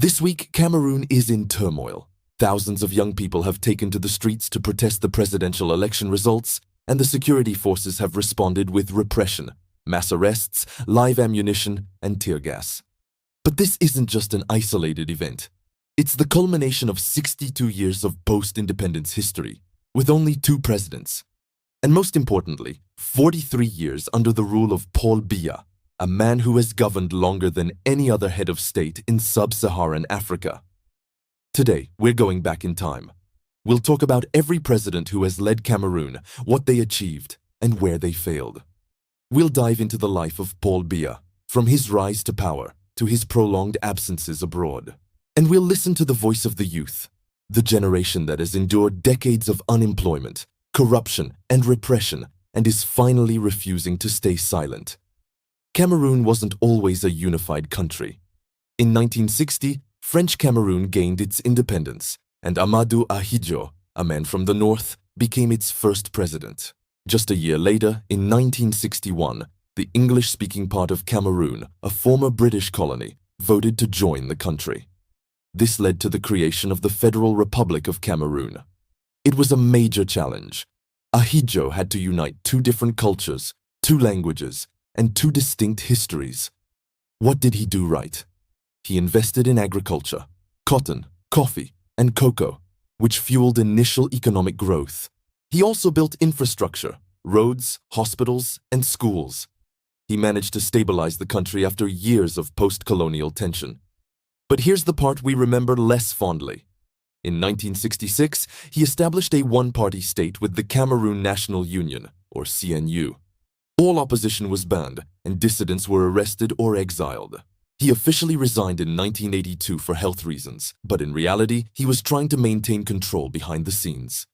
This week, Cameroon is in turmoil. Thousands of young people have taken to the streets to protest the presidential election results, and the security forces have responded with repression, mass arrests, live ammunition, and tear gas. But this isn't just an isolated event. It's the culmination of 62 years of post-independence history, with only two presidents. And most importantly, 43 years under the rule of Paul Biya, a man who has governed longer than any other head of state in sub-Saharan Africa. Today, we're going back in time. We'll talk about every president who has led Cameroon, what they achieved, and where they failed. We'll dive into the life of Paul Biya, from his rise to power to his prolonged absences abroad. And we'll listen to the voice of the youth, the generation that has endured decades of unemployment, corruption, and repression, and is finally refusing to stay silent. Cameroon wasn't always a unified country. In 1960, French Cameroon gained its independence, and Amadou Ahidjo, a man from the north, became its first president. Just a year later, in 1961, the English-speaking part of Cameroon, a former British colony, voted to join the country. This led to the creation of the Federal Republic of Cameroon. It was a major challenge. Ahidjo had to unite two different cultures, two languages, and two distinct histories. What did he do right? He invested in agriculture, cotton, coffee, and cocoa, which fueled initial economic growth. He also built infrastructure, roads, hospitals, and schools. He managed to stabilize the country after years of post-colonial tension. But here's the part we remember less fondly. In 1966, he established a one-party state with the Cameroon National Union, or CNU. All opposition was banned, and dissidents were arrested or exiled. He officially resigned in 1982 for health reasons, but in reality, he was trying to maintain control behind the scenes.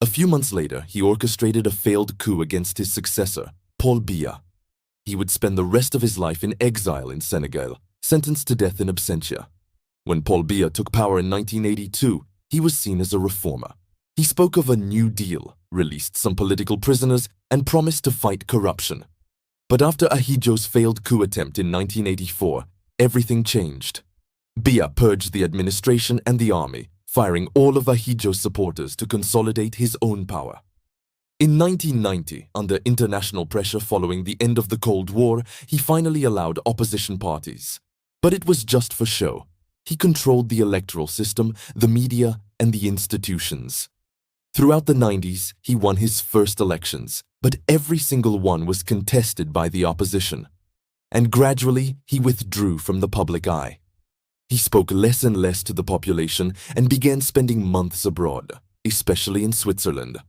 A few months later, he orchestrated a failed coup against his successor, Paul Biya. He would spend the rest of his life in exile in Senegal, sentenced to death in absentia. When Paul Biya took power in 1982, he was seen as a reformer. He spoke of a new deal, released some political prisoners, and promised to fight corruption. But after Ahidjo's failed coup attempt in 1984, everything changed. Biya purged the administration and the army, firing all of Ahidjo's supporters to consolidate his own power. In 1990, under international pressure following the end of the Cold War, he finally allowed opposition parties. But it was just for show. He controlled the electoral system, the media, and the institutions. Throughout the 90s, he won his first elections, but every single one was contested by the opposition. And gradually, he withdrew from the public eye. He spoke less and less to the population and began spending months abroad, especially in Switzerland.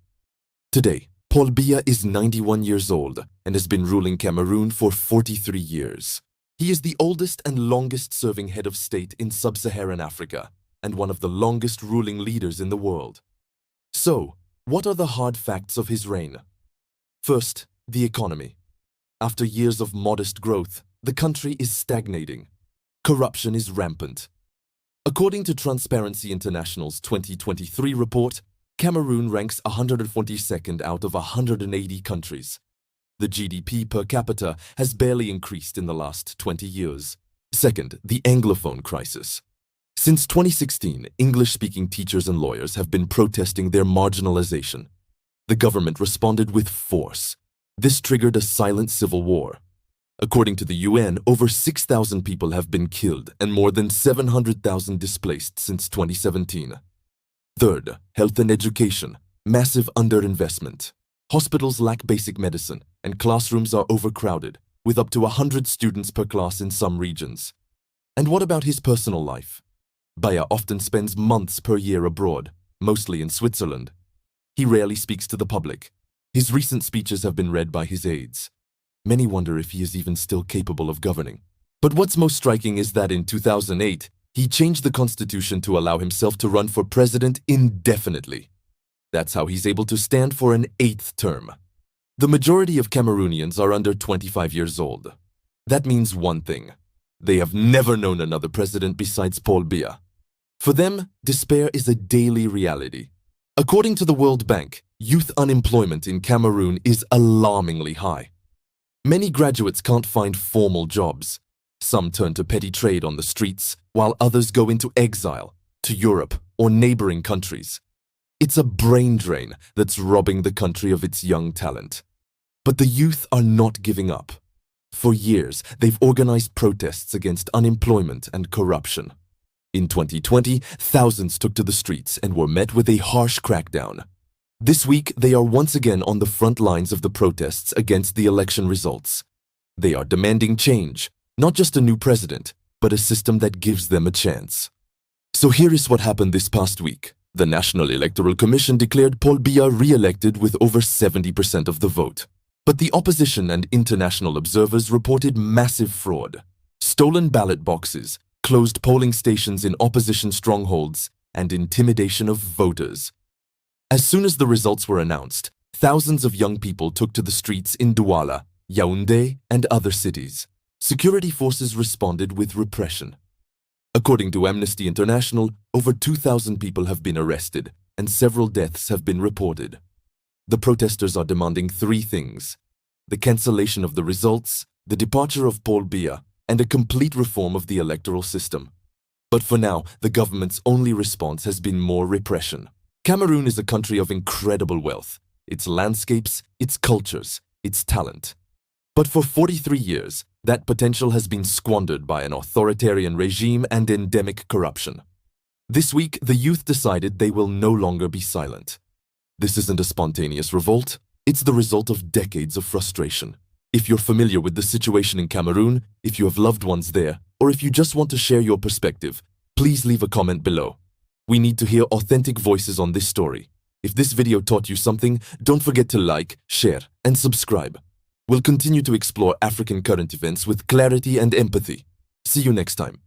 Today, Paul Biya is 91 years old and has been ruling Cameroon for 43 years. He is the oldest and longest-serving head of state in sub-Saharan Africa and one of the longest ruling leaders in the world. So, what are the hard facts of his reign? First, the economy. After years of modest growth, the country is stagnating. Corruption is rampant. According to Transparency International's 2023 report, Cameroon ranks 142nd out of 180 countries. The GDP per capita has barely increased in the last 20 years. Second, the Anglophone crisis. Since 2016, English-speaking teachers and lawyers have been protesting their marginalization. The government responded with force. This triggered a silent civil war. According to the UN, over 6,000 people have been killed and more than 700,000 displaced since 2017. Third, health and education. Massive underinvestment. Hospitals lack basic medicine, and classrooms are overcrowded, with up to 100 students per class in some regions. And what about his personal life? Biya often spends months per year abroad, mostly in Switzerland. He rarely speaks to the public. His recent speeches have been read by his aides. Many wonder if he is even still capable of governing. But what's most striking is that in 2008, he changed the constitution to allow himself to run for president indefinitely. That's how he's able to stand for an 8th term. The majority of Cameroonians are under 25 years old. That means one thing. They have never known another president besides Paul Biya. For them, despair is a daily reality. According to the World Bank, youth unemployment in Cameroon is alarmingly high. Many graduates can't find formal jobs. Some turn to petty trade on the streets, while others go into exile, to Europe or neighboring countries. It's a brain drain that's robbing the country of its young talent. But the youth are not giving up. For years, they've organized protests against unemployment and corruption. In 2020, thousands took to the streets and were met with a harsh crackdown. This week, they are once again on the front lines of the protests against the election results. They are demanding change, not just a new president, but a system that gives them a chance. So here is what happened this past week. The National Electoral Commission declared Paul Biya re-elected with over 70% of the vote. But the opposition and international observers reported massive fraud, stolen ballot boxes, closed polling stations in opposition strongholds, and intimidation of voters. As soon as the results were announced, thousands of young people took to the streets in Douala, Yaoundé, and other cities. Security forces responded with repression. According to Amnesty International, over 2,000 people have been arrested, and several deaths have been reported. The protesters are demanding three things: the cancellation of the results, the departure of Paul Biya, and a complete reform of the electoral system. But for now, the government's only response has been more repression. Cameroon is a country of incredible wealth, its landscapes, its cultures, its talent. But for 43 years, that potential has been squandered by an authoritarian regime and endemic corruption. This week, the youth decided they will no longer be silent. This isn't a spontaneous revolt, it's the result of decades of frustration. If you're familiar with the situation in Cameroon, if you have loved ones there, or if you just want to share your perspective, please leave a comment below. We need to hear authentic voices on this story. If this video taught you something, don't forget to like, share, and subscribe. We'll continue to explore African current events with clarity and empathy. See you next time.